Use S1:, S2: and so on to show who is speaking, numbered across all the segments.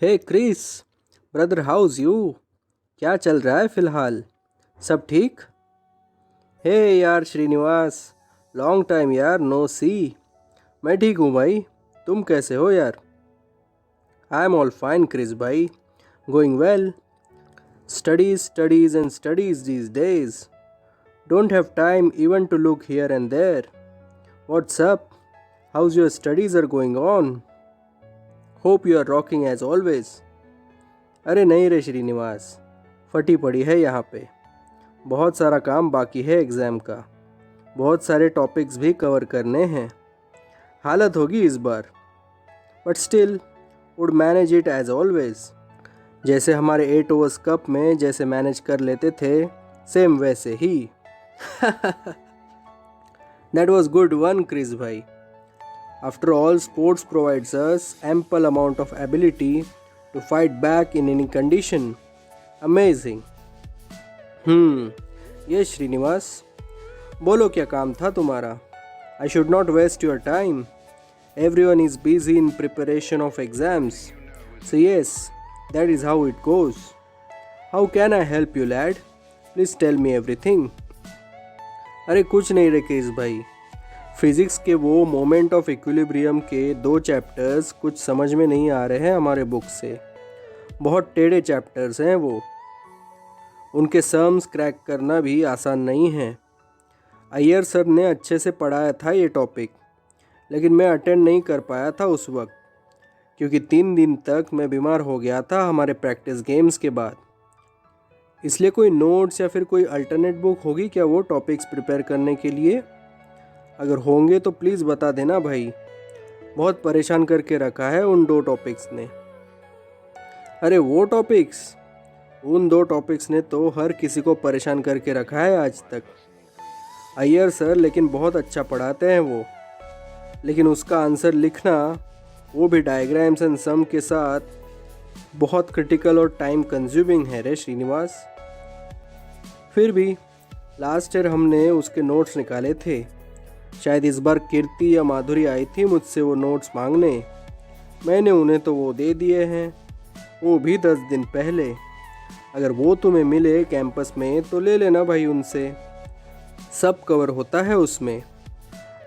S1: Hey Chris, brother how's you? क्या चल रहा है फिलहाल? सब ठीक? हे यार श्रीनिवास, लॉन्ग टाइम यार, नो सी। मैं ठीक हूँ भाई, तुम कैसे हो यार? I am all fine Chris भाई, going well. Studies studies and studies these days, don't have time even to look here and there. What's up? How's your studies are going on? Hope you are rocking as always. अरे नहीं रे श्रीनिवास, फटी पड़ी है यहाँ पे। बहुत सारा काम बाकी है एग्ज़ाम का, बहुत सारे टॉपिक्स भी कवर करने हैं। हालत होगी इस बार, but still would manage it as always. जैसे हमारे 8 ओवर्स कप में जैसे मैनेज कर लेते थे, सेम वैसे ही। That was good one Chris भाई। After all, sports provides us ample amount of ability to fight back in any condition. Amazing. ये श्रीनिवास, बोलो क्या काम था तुम्हारा? I should not waste your time. Everyone is busy in preparation of exams. So yes, that is how it goes. How can I help you, lad? Please tell me everything. अरे कुछ नहीं रे क्रिस भाई, physics के वो moment of equilibrium के 2 chapters कुछ समझ में नहीं आ रहे हैं हमारे बुक से। बहुत टेढ़े चैप्टर्स हैं वो, उनके सम्स क्रैक करना भी आसान नहीं है। अय्यर सर ने अच्छे से पढ़ाया था ये टॉपिक, लेकिन मैं अटेंड नहीं कर पाया था उस वक्त, क्योंकि 3 दिन तक मैं बीमार हो गया था हमारे प्रैक्टिस गेम्स के बाद। इसलिए कोई नोट्स या फिर कोई अल्टरनेट बुक होगी क्या वो टॉपिक्स प्रिपेयर करने के लिए? अगर होंगे तो प्लीज़ बता देना भाई, बहुत परेशान करके रखा है उन 2 टॉपिक्स ने। अरे वो टॉपिक्स, उन 2 टॉपिक्स ने तो हर किसी को परेशान करके रखा है आज तक। अय्यर सर लेकिन बहुत अच्छा पढ़ाते हैं वो, लेकिन उसका आंसर लिखना, वो भी डायग्राम्स एंड सम के साथ, बहुत क्रिटिकल और टाइम कंज्यूमिंग है रे श्रीनिवास। फिर भी लास्ट ईयर हमने उसके नोट्स निकाले थे। शायद इस बार कीर्ति या माधुरी आई थी मुझसे वो नोट्स मांगने, मैंने उन्हें तो वो दे दिए हैं, वो भी 10 दिन पहले। अगर वो तुम्हें मिले कैंपस में तो ले लेना भाई उनसे, सब कवर होता है उसमें।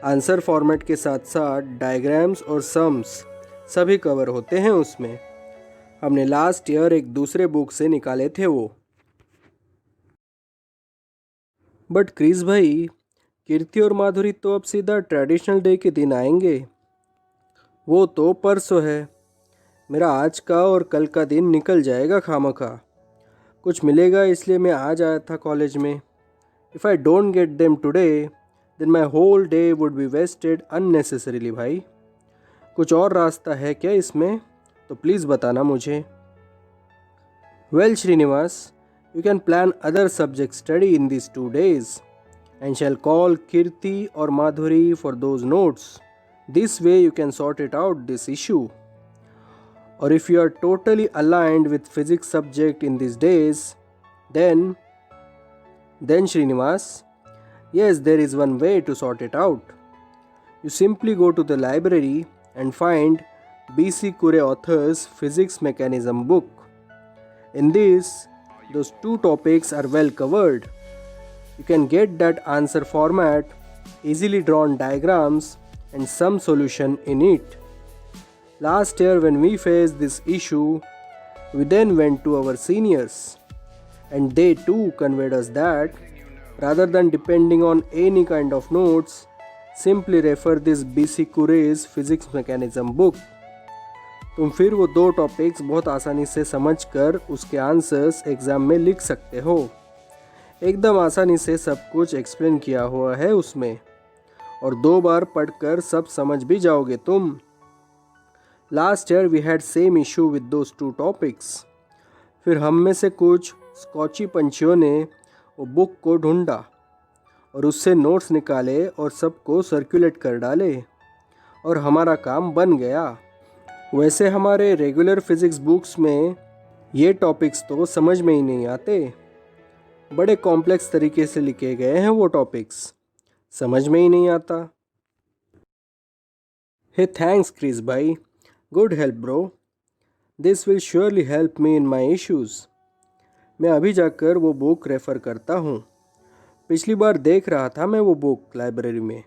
S1: आंसर फॉर्मेट के साथ साथ डायग्राम्स और सम्स सभी कवर होते हैं उसमें। हमने लास्ट ईयर एक दूसरे बुक से निकाले थे वो। बट क्रिस भाई, कीर्ति और माधुरी तो अब सीधा ट्रेडिशनल डे के दिन आएंगे, वो तो परसों है। मेरा आज का और कल का दिन निकल जाएगा खामखा। कुछ मिलेगा इसलिए मैं आज आया था कॉलेज में। If I don't get them today, then my whole day would be wasted unnecessarily भाई। कुछ और रास्ता है क्या इसमें? तो प्लीज़ बताना मुझे। Well Srinivas, you can plan other subject study in this 2 days and shall call Kirti or Madhuri for those notes. This way you can sort it out this issue. Or if you are totally aligned with physics subject in these days, then Srinivas, yes, there is one way to sort it out. You simply go to the library and find B.C. Kure author's Physics Mechanism book. In this, those 2 topics are well covered. You can get that answer format, easily drawn diagrams, and some solution in it. Last year when we faced this issue, we then went to our seniors, and they too conveyed us that rather than depending on any kind of notes, simply refer this B.C. Kure's Physics Mechanism book. तुम फिर वो 2 topics बहुत आसानी से समझकर उसके answers exam में लिख सकते हो। एकदम आसानी से सब कुछ एक्सप्लेन किया हुआ है उसमें, और 2 बार पढ़कर सब समझ भी जाओगे तुम। Last year we had same issue with those 2 topics. फिर हम में से कुछ स्कॉची पंछियों ने वो बुक को ढूंढा और उससे नोट्स निकाले और सबको सर्कुलेट कर डाले, और हमारा काम बन गया। वैसे हमारे रेगुलर फिज़िक्स बुक्स में ये टॉपिक्स तो समझ में ही नहीं आते, बड़े कॉम्प्लेक्स तरीके से लिखे गए हैं वो टॉपिक्स, समझ में ही नहीं आता। हे थैंक्स क्रिस भाई, good help bro. This will surely help me in my issues. मैं अभी जाकर वो बुक रेफ़र करता हूँ। पिछली बार देख रहा था मैं वो बुक लाइब्रेरी में,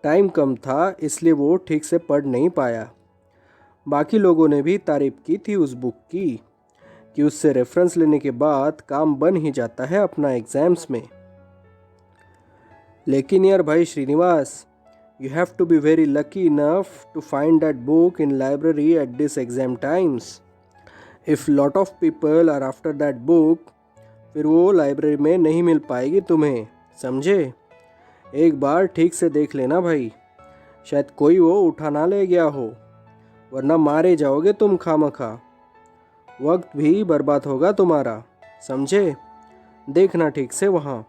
S1: टाइम कम था इसलिए वो ठीक से पढ़ नहीं पाया। बाकी लोगों ने भी तारीफ़ की थी उस बुक की कि उससे रेफरेंस लेने के बाद काम बन ही जाता है अपना एग्ज़ाम्स में। लेकिन यार भाई Srinivas, you have to be very lucky enough to find that book in library at this exam times. If lot of people are after that book, फिर वो लाइब्रेरी में नहीं मिल पाएगी तुम्हें, समझे? एक बार ठीक से देख लेना भाई, शायद कोई वो उठा ना ले गया हो, वरना मारे जाओगे तुम खामखा। वक्त भी बर्बाद होगा तुम्हारा, समझे? देखना ठीक से वहाँ।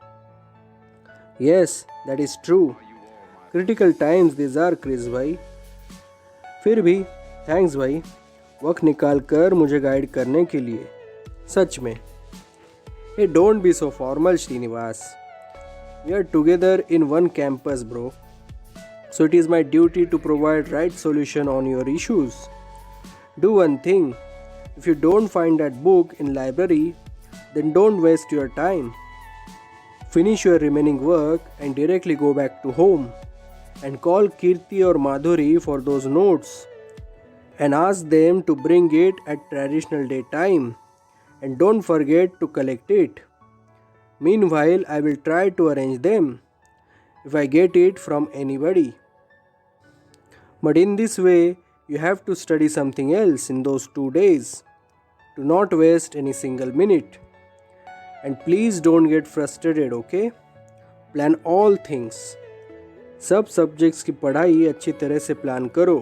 S1: Yes, that is true. Critical times this are Chris भाई। फिर भी थैंक्स भाई, वक्त निकाल कर मुझे गाइड करने के लिए, सच में। Eh don't be so formal Srinivas, we are together in one campus bro, so it is my duty to provide right solution on your issues. Do one thing, if you don't find that book in library then don't waste your time, finish your remaining work and directly go back to home and call Kirti or Madhuri for those notes and ask them to bring it at traditional day time, and don't forget to collect it. Meanwhile, I will try to arrange them if I get it from anybody. But in this way, you have to study something else in those 2 days. Do not waste any single minute. And please don't get frustrated, okay? Plan all things. सब subjects की पढ़ाई अच्छी तरह से plan करो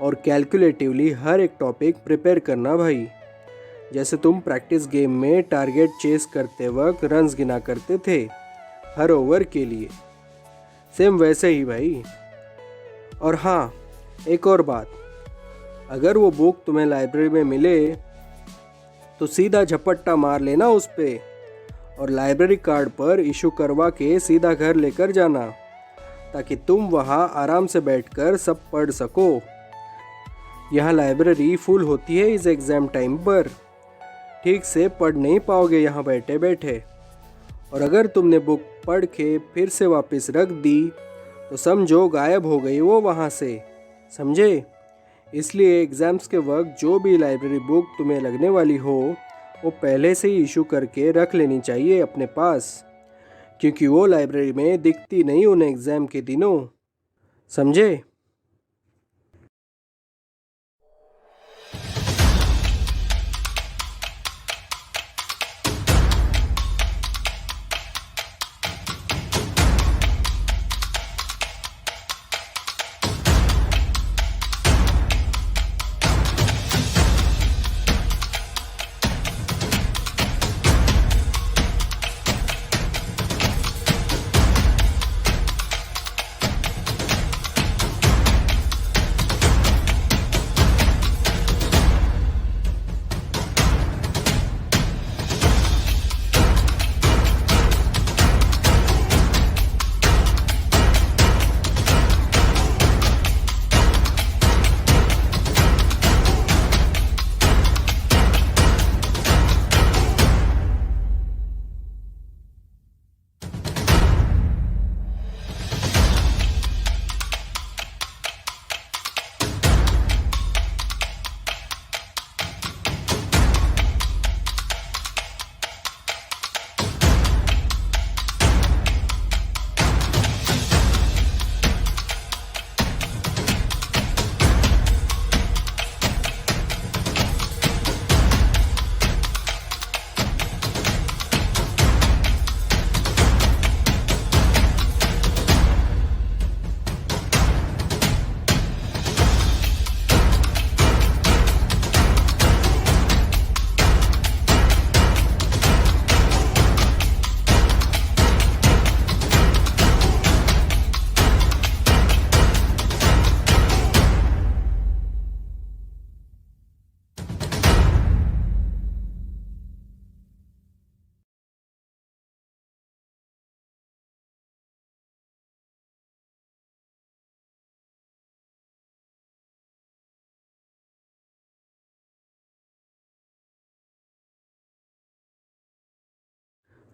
S1: और calculatively हर एक topic prepare करना भाई। जैसे तुम प्रैक्टिस गेम में टारगेट चेस करते वक्त रन्स गिना करते थे हर ओवर के लिए, सेम वैसे ही भाई। और हाँ, एक और बात, अगर वो बुक तुम्हें लाइब्रेरी में मिले तो सीधा झपट्टा मार लेना उस पे और लाइब्रेरी कार्ड पर इशू करवा के सीधा घर लेकर जाना, ताकि तुम वहाँ आराम से बैठकर सब पढ़ सको। यहाँ लाइब्रेरी फुल होती है इस एग्ज़ाम टाइम पर, ठीक से पढ़ नहीं पाओगे यहाँ बैठे बैठे। और अगर तुमने बुक पढ़ के फिर से वापस रख दी तो समझो गायब हो गई वो वहाँ से, समझे? इसलिए एग्ज़ाम्स के वक्त जो भी लाइब्रेरी बुक तुम्हें लगने वाली हो वो पहले से ही इशू करके रख लेनी चाहिए अपने पास, क्योंकि वो लाइब्रेरी में दिखती नहीं उन एग्ज़ाम के दिनों, समझे?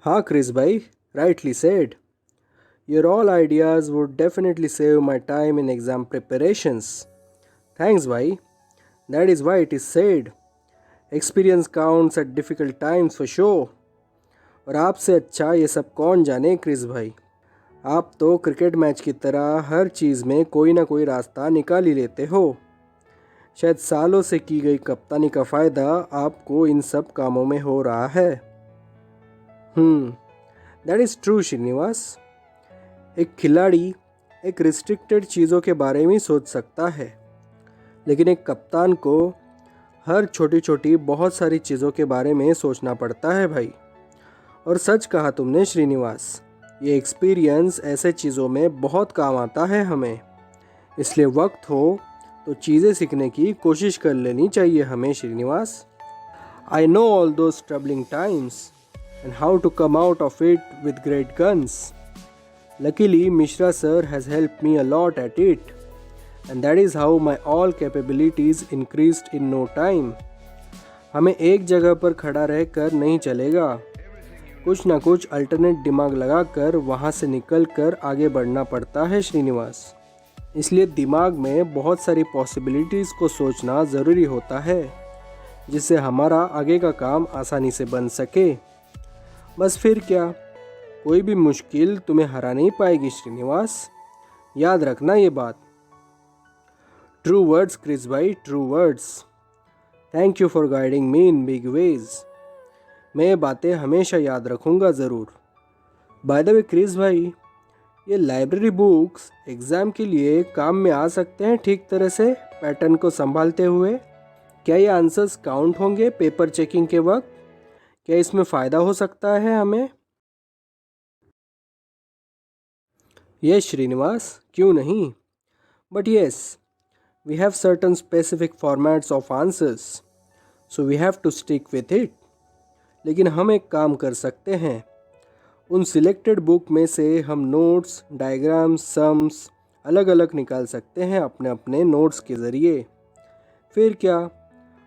S1: हाँ क्रिस भाई, rightly said. Your all ideas would definitely save my time in exam preparations. Thanks भाई. That is why it is said. Experience counts at difficult times for sure. और आपसे अच्छा ये सब कौन जाने क्रिस भाई। आप तो क्रिकेट मैच की तरह हर चीज़ में कोई ना कोई रास्ता निकाल ही लेते हो। शायद सालों से की गई कप्तानी का फ़ायदा आपको इन सब कामों में हो रहा है। That is true Srinivas. एक खिलाड़ी एक रिस्ट्रिक्टेड चीज़ों के बारे में सोच सकता है, लेकिन एक कप्तान को हर छोटी छोटी बहुत सारी चीज़ों के बारे में सोचना पड़ता है भाई। और सच कहा तुमने श्रीनिवास, ये एक्सपीरियंस ऐसे चीज़ों में बहुत काम आता है हमें। इसलिए वक्त हो तो चीज़ें सीखने की कोशिश कर लेनी चाहिए हमें Srinivas. I know all those troubling times and how to come out of it with great guns. Luckily, Mishra sir has helped me a lot at it, and that is how my all capabilities increased in no time. हमें एक जगह पर खड़ा रहकर नहीं चलेगा, कुछ ना कुछ अल्टरनेट दिमाग लगाकर वहाँ से निकल कर आगे बढ़ना पड़ता है श्रीनिवास। इसलिए दिमाग में बहुत सारी पॉसिबिलिटीज़ को सोचना ज़रूरी होता है, जिससे हमारा आगे का काम आसानी से बन सके। बस फिर क्या, कोई भी मुश्किल तुम्हें हरा नहीं पाएगी श्रीनिवास, याद रखना ये बात। ट्रू वर्ड्स क्रिस भाई, true words. Thank you for guiding me in big ways. मैं ये बातें हमेशा याद रखूँगा ज़रूर। बाय द वे क्रिस भाई, ये लाइब्रेरी बुक्स एग्ज़ाम के लिए काम में आ सकते हैं ठीक तरह से पैटर्न को संभालते हुए? क्या ये आंसर्स काउंट होंगे पेपर चेकिंग के वक्त? क्या इसमें फ़ायदा हो सकता है हमें? यस श्रीनिवास, क्यों नहीं। But yes, we have certain specific formats of answers, so we have to stick with it. लेकिन हम एक काम कर सकते हैं, उन सिलेक्टेड बुक में से हम नोट्स, डायग्राम्स, सम्स अलग अलग निकाल सकते हैं अपने अपने नोट्स के ज़रिए। फिर क्या,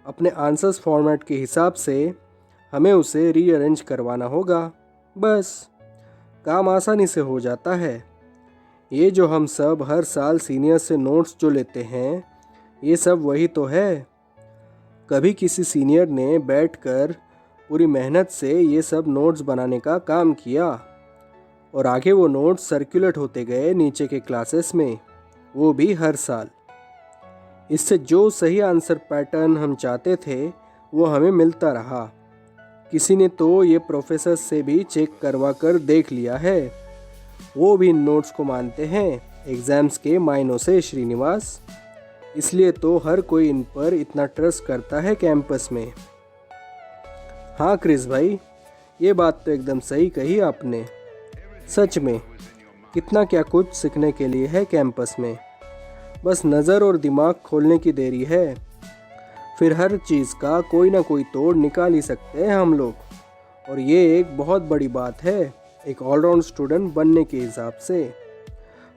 S1: अपने आंसर्स फॉर्मेट के हिसाब से हमें उसे रीअरेंज करवाना होगा। बस काम आसानी से हो जाता है। ये जो हम सब हर साल सीनियर से नोट्स जो लेते हैं, ये सब वही तो है। कभी किसी सीनियर ने बैठकर पूरी मेहनत से ये सब नोट्स बनाने का काम किया और आगे वो नोट्स सर्कुलेट होते गए नीचे के क्लासेस में, वो भी हर साल। इससे जो सही आंसर पैटर्न हम चाहते थे वो हमें मिलता रहा। किसी ने तो ये प्रोफेसर से भी चेक करवा कर देख लिया है, वो भी इन नोट्स को मानते हैं एग्ज़ाम्स के मायनों से श्रीनिवास। इसलिए तो हर कोई इन पर इतना ट्रस्ट करता है कैंपस में। हाँ क्रिस भाई, ये बात तो एकदम सही कही आपने। सच में कितना क्या कुछ सीखने के लिए है कैंपस में, बस नज़र और दिमाग खोलने की देरी है। फिर हर चीज़ का कोई ना कोई तोड़ निकाल ही सकते हैं हम लोग। और ये एक बहुत बड़ी बात है एक ऑलराउंड स्टूडेंट बनने के हिसाब से।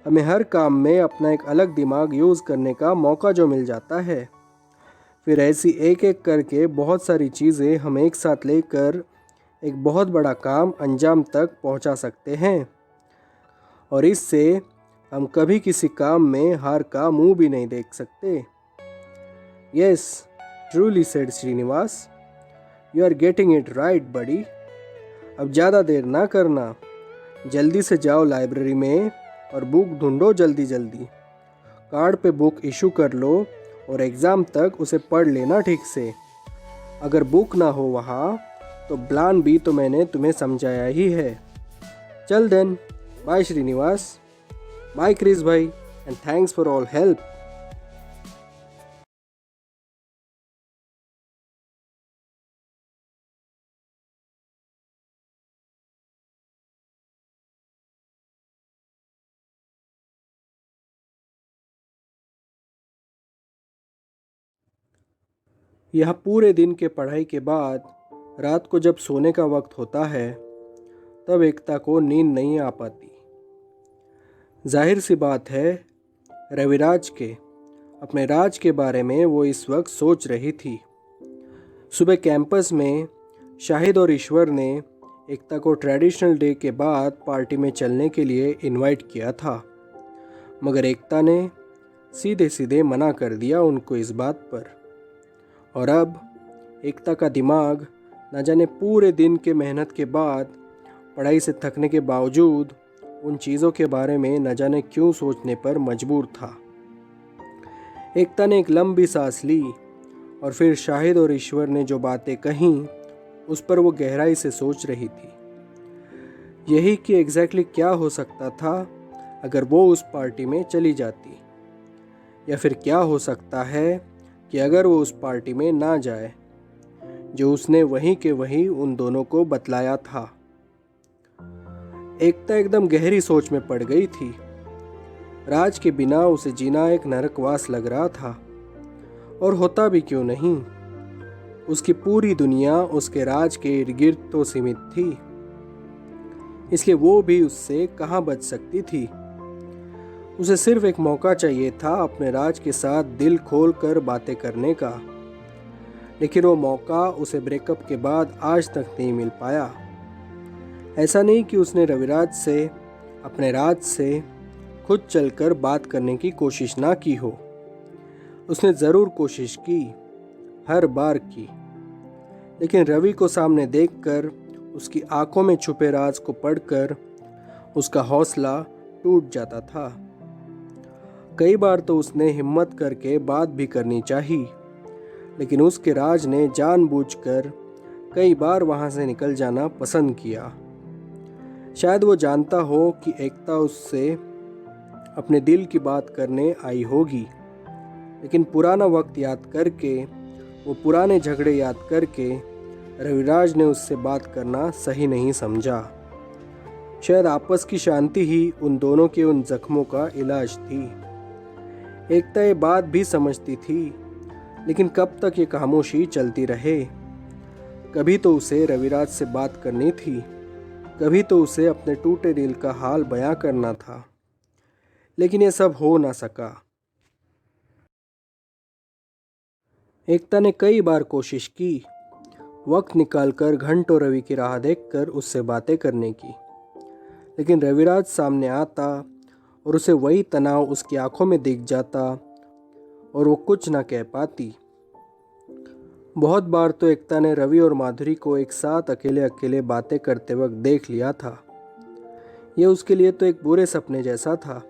S1: हमें हर काम में अपना एक अलग दिमाग यूज़ करने का मौका जो मिल जाता है, फिर ऐसी एक एक करके बहुत सारी चीज़ें हम एक साथ लेकर एक बहुत बड़ा काम अंजाम तक पहुंचा सकते हैं। और इससे हम कभी किसी काम में हार का मुंह भी नहीं देख सकते। Yes, truly said Srinivas, you are getting it right buddy. अब ज़्यादा देर ना करना, जल्दी से जाओ लाइब्रेरी में और बुक ढूंढो जल्दी जल्दी। कार्ड पे बुक इशू कर लो और एग्ज़ाम तक उसे पढ़ लेना ठीक से। अगर बुक ना हो वहाँ तो प्लान बी तो मैंने तुम्हें समझाया ही है। चल then, bye Srinivas, bye Chris भाई, and thanks for all help. यह पूरे दिन के पढ़ाई के बाद रात को जब सोने का वक्त होता है, तब एकता को नींद नहीं आ पाती। जाहिर सी बात है, रविराज के अपने राज के बारे में वो इस वक्त सोच रही थी। सुबह कैंपस में शाहिद और ईश्वर ने एकता को ट्रेडिशनल डे के बाद पार्टी में चलने के लिए इनवाइट किया था, मगर एकता ने सीधे सीधे मना कर दिया उनको इस बात पर। और अब एकता का दिमाग न जाने पूरे दिन के मेहनत के बाद, पढ़ाई से थकने के बावजूद उन चीज़ों के बारे में न जाने क्यों सोचने पर मजबूर था। एकता ने एक लंबी सांस ली और फिर शाहिद और ईश्वर ने जो बातें कहीं उस पर वो गहराई से सोच रही थी। यही कि एग्जैक्टली क्या हो सकता था अगर वो उस पार्टी में चली जाती, या फिर क्या हो सकता है कि अगर वो उस पार्टी में ना जाए, जो उसने वहीं के वहीं उन दोनों को बतलाया था। एकता एकदम गहरी सोच में पड़ गई थी। राज के बिना उसे जीना एक नरकवास लग रहा था, और होता भी क्यों नहीं। उसकी पूरी दुनिया उसके राज के इर्द गिर्द तो सीमित थी, इसलिए वो भी उससे कहाँ बच सकती थी। उसे सिर्फ एक मौका चाहिए था अपने राज के साथ दिल खोल कर बातें करने का, लेकिन वो मौका उसे ब्रेकअप के बाद आज तक नहीं मिल पाया। ऐसा नहीं कि उसने रविराज से, अपने राज से खुद चलकर बात करने की कोशिश ना की हो। उसने ज़रूर कोशिश की, हर बार की, लेकिन रवि को सामने देखकर, उसकी आंखों में छुपे राज को पढ़कर उसका हौसला टूट जाता था। कई बार तो उसने हिम्मत करके बात भी करनी चाहिए, लेकिन उसके राज ने जानबूझकर कई बार वहां से निकल जाना पसंद किया। शायद वो जानता हो कि एकता उससे अपने दिल की बात करने आई होगी, लेकिन पुराना वक्त याद करके, वो पुराने झगड़े याद करके रविराज ने उससे बात करना सही नहीं समझा। शायद आपस की शांति ही उन दोनों के उन जख्मों का इलाज थी। एकता ये बात भी समझती थी, लेकिन कब तक ये खामोशी चलती रहे। कभी तो उसे रविराज से बात करनी थी, कभी तो उसे अपने टूटे दिल का हाल बयां करना था, लेकिन ये सब हो ना सका। एकता ने कई बार कोशिश की, वक्त निकालकर घंटों रवि की राह देखकर उससे बातें करने की, लेकिन रविराज सामने आता और उसे वही तनाव उसकी आंखों में दिख जाता और वो कुछ ना कह पाती। बहुत बार तो एकता ने रवि और माधुरी को एक साथ अकेले अकेले बातें करते वक्त देख लिया था। ये उसके लिए तो एक बुरे सपने जैसा था।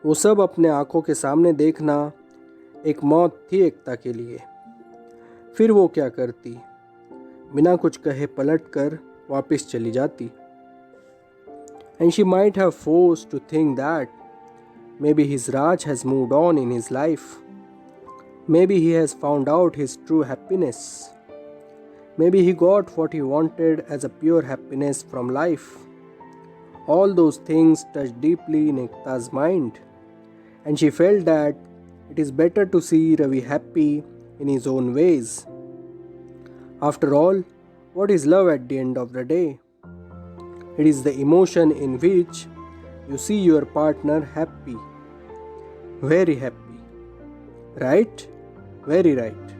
S1: वो सब अपने आंखों के सामने देखना एक मौत थी एकता के लिए। फिर वो क्या करती? बिना कुछ कहे पलटकर वापस चली जाती। And she might have forced to think that maybe his Raj has moved on in his life. Maybe he has found out his true happiness. Maybe he got what he wanted as a pure happiness from life. All those things touched deeply in Ekta's mind, and she felt that it is better to see Ravi happy in his own ways. After all, what is love at the end of the day? It is the emotion in which you see your partner happy, very happy. Right? Very right.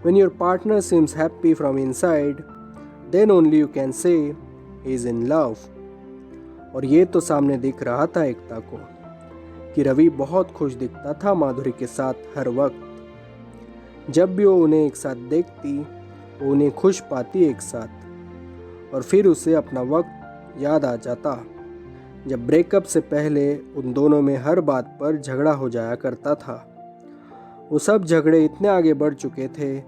S1: When your partner seems happy from inside, then only you can say he is in love. और ये तो सामने दिख रहा था एकता को कि रवि बहुत खुश दिखता था माधुरी के साथ हर वक्त। जब भी वो उन्हें एक साथ देखती, वो उन्हें खुश पाती एक साथ, और फिर उसे अपना वक्त याद आ जाता जब ब्रेकअप से पहले उन दोनों में हर बात पर झगड़ा हो जाया करता था। वो सब झगड़े इतने आगे बढ़ चुके थे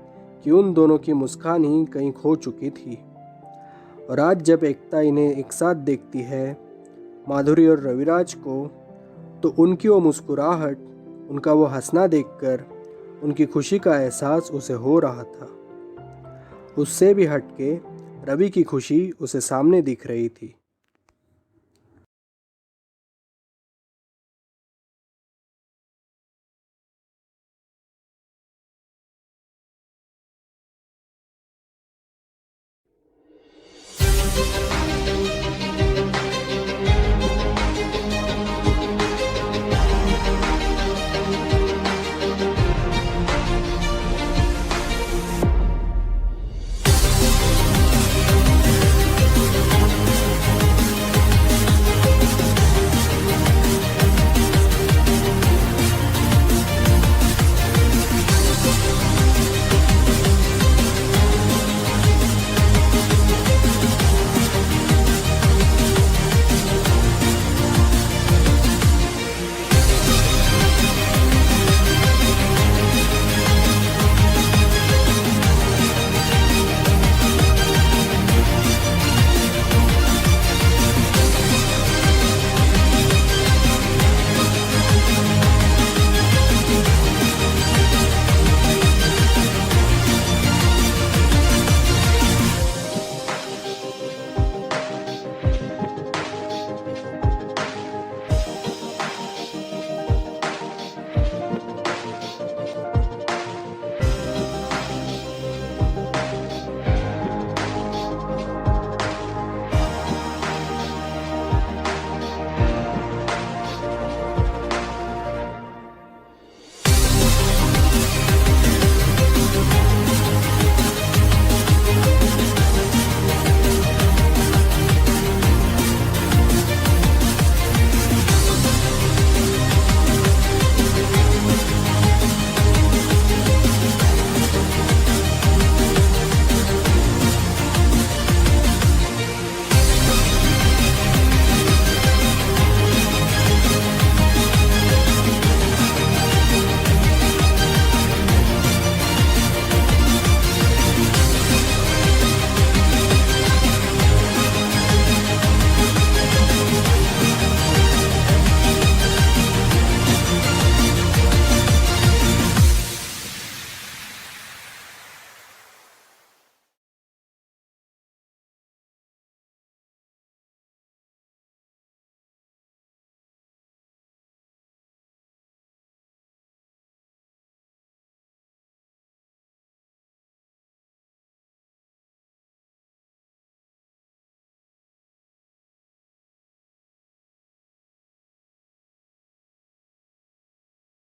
S1: कि उन दोनों की मुस्कान ही कहीं खो चुकी थी। और आज जब एकता इन्हें एक साथ देखती है, माधुरी और रविराज को, तो उनकी वो मुस्कुराहट, उनका वो हंसना देखकर उनकी खुशी का एहसास उसे हो रहा था। उससे भी हटके रवि की खुशी उसे सामने दिख रही थी।